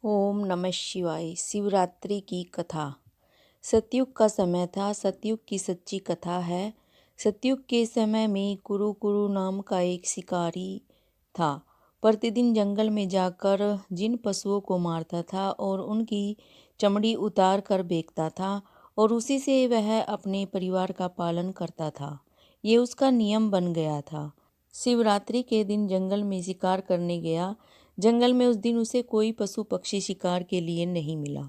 ओम नमः शिवाय। शिवरात्रि की कथा। सतयुग का समय था। सतयुग की सच्ची कथा है। सतयुग के समय में कुरु नाम का एक शिकारी था। प्रतिदिन जंगल में जाकर जिन पशुओं को मारता था और उनकी चमड़ी उतार कर बेचता था और उसी से वह अपने परिवार का पालन करता था। ये उसका नियम बन गया था। शिवरात्रि के दिन जंगल में शिकार करने गया। जंगल में उस दिन उसे कोई पशु पक्षी शिकार के लिए नहीं मिला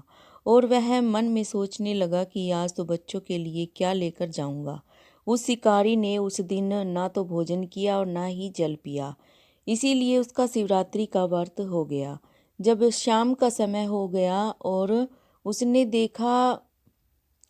और वह मन में सोचने लगा कि आज तो बच्चों के लिए क्या लेकर जाऊंगा। उस शिकारी ने उस दिन ना तो भोजन किया और ना ही जल पिया। इसीलिए उसका शिवरात्रि का व्रत हो गया। जब शाम का समय हो गया उसने देखा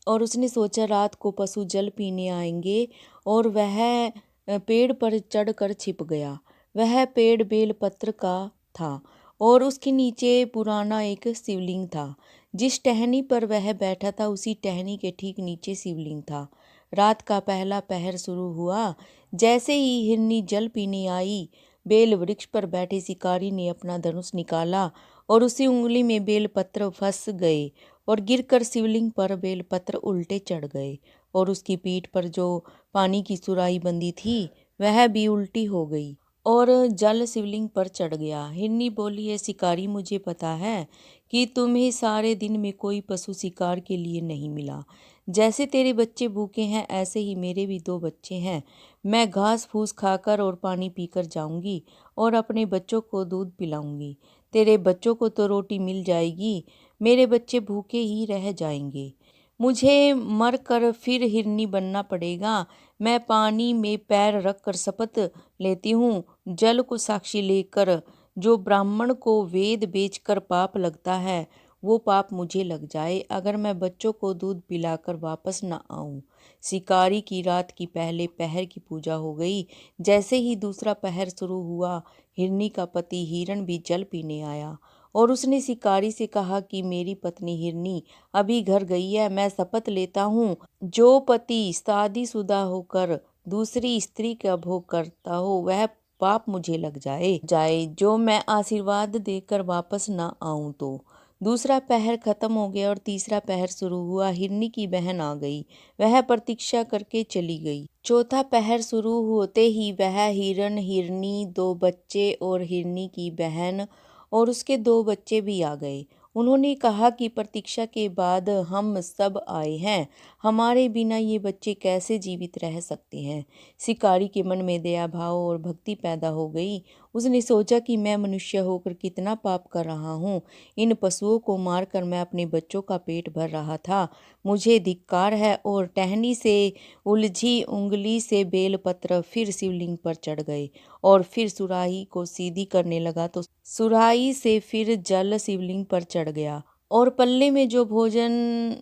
और उसने सोचा रात को पशु जल पीने आएंगे और वह पेड़ पर चढ़कर छिप गया। वह पेड़ बेलपत्र का था और उसके नीचे पुराना एक शिवलिंग था। जिस टहनी पर वह बैठा था उसी टहनी के ठीक नीचे शिवलिंग था। रात का पहला पहर शुरू हुआ। जैसे ही हिरनी जल पीने आई, बेल वृक्ष पर बैठे शिकारी ने अपना धनुष निकाला और उसी उंगली में बेलपत्र फंस गए और गिरकर शिवलिंग पर बेलपत्र उल्टे चढ़ गए और उसकी पीठ पर जो पानी की सुराही बंधी थी वह भी उल्टी हो गई और जल शिवलिंग पर चढ़ गया। हिरनी बोली, है शिकारी, मुझे पता है कि तुम्हें सारे दिन में कोई पशु शिकार के लिए नहीं मिला। जैसे तेरे बच्चे भूखे हैं ऐसे ही मेरे भी दो बच्चे हैं। मैं घास फूस खाकर और पानी पीकर जाऊंगी और अपने बच्चों को दूध पिलाऊंगी। तेरे बच्चों को तो रोटी मिल जाएगी, मेरे बच्चे भूखे ही रह जाएंगे। मुझे मर कर फिर हिरनी बनना पड़ेगा। मैं पानी में पैर रखकर शपथ लेती हूँ, जल को साक्षी लेकर, जो ब्राह्मण को वेद बेचकर पाप लगता है वो पाप मुझे लग जाए अगर मैं बच्चों को दूध पिलाकर वापस न आऊं। शिकारी की रात की पहले पहर की पूजा हो गई। जैसे ही दूसरा पहर शुरू हुआ, हिरनी का पति हिरण भी जल पीने आया और उसने शिकारी से कहा कि मेरी पत्नी हिरनी अभी घर गई है। मैं शपथ लेता हूँ, जो पति शादीशुदा होकर दूसरी स्त्री का भोग करता हो वह पाप मुझे लग जाए जो मैं आशीर्वाद देकर वापस ना आऊं तो। दूसरा पहर खत्म हो गया और तीसरा पहर शुरू हुआ। हिरनी की बहन आ गई, वह प्रतीक्षा करके चली गई। चौथा पहर शुरू होते ही वह हिरण, हिरनी, दो बच्चे और हिरनी की बहन और उसके दो बच्चे भी आ गए। उन्होंने कहा कि प्रतीक्षा के बाद हम सब आए हैं, हमारे बिना ये बच्चे कैसे जीवित रह सकते हैं। शिकारी के मन में दया भाव और भक्ति पैदा हो गई। उसने सोचा कि मैं मनुष्य होकर कितना पाप कर रहा हूँ। इन पशुओं को मारकर मैं अपने बच्चों का पेट भर रहा था, मुझे धिक्कार है। और टहनी से उलझी उंगली से बेलपत्र फिर शिवलिंग पर चढ़ गए और फिर सुराही को सीधी करने लगा तो सुराही से फिर जल शिवलिंग पर चढ़ गया और पल्ले में जो भोजन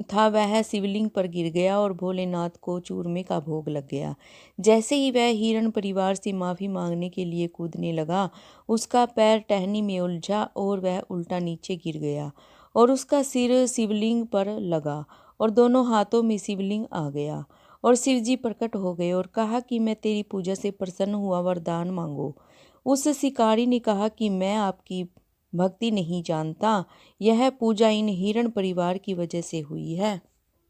था वह शिवलिंग पर गिर गया और भोलेनाथ को चूरमे का भोग लग गया। जैसे ही वह हिरण परिवार से माफ़ी मांगने के लिए कूदने लगा, उसका पैर टहनी में उलझा और वह उल्टा नीचे गिर गया और उसका सिर शिवलिंग पर लगा और दोनों हाथों में शिवलिंग आ गया और शिवजी प्रकट हो गए और कहा कि मैं तेरी पूजा से प्रसन्न हुआ, वरदान मांगो। उस शिकारी ने कहा कि मैं आपकी भक्ति नहीं जानता, यह पूजा इन हिरण परिवार की वजह से हुई है,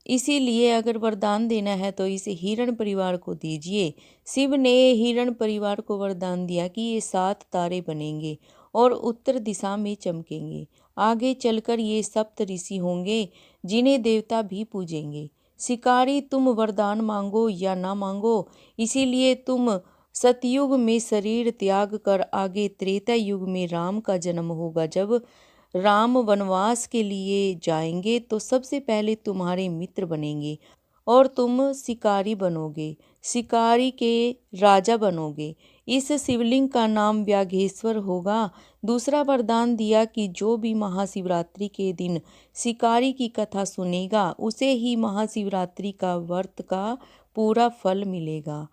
इसीलिए अगर वरदान देना है तो इसे हिरण परिवार को दीजिए। शिव ने हिरण परिवार को वरदान दिया कि ये 7 तारे बनेंगे और उत्तर दिशा में चमकेंगे। आगे चलकर ये सप्त ऋषि होंगे जिन्हें देवता भी पूजेंगे। शिकारी, तुम वरदान मांगो या ना मांगो, इसीलिए तुम सतयुग में शरीर त्याग कर आगे त्रेता युग में राम का जन्म होगा। जब राम वनवास के लिए जाएंगे तो सबसे पहले तुम्हारे मित्र बनेंगे और तुम शिकारी बनोगे, शिकारी के राजा बनोगे। इस शिवलिंग का नाम व्याघ्रेश्वर होगा। दूसरा वरदान दिया कि जो भी महाशिवरात्रि के दिन शिकारी की कथा सुनेगा उसे ही महाशिवरात्रि का व्रत का पूरा फल मिलेगा।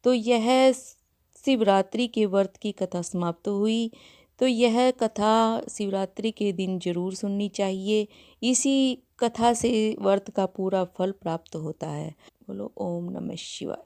तो यह शिवरात्रि के व्रत की कथा समाप्त हुई। तो यह कथा शिवरात्रि के दिन जरूर सुननी चाहिए। इसी कथा से व्रत का पूरा फल प्राप्त होता है। बोलो ओम नमः शिवाय।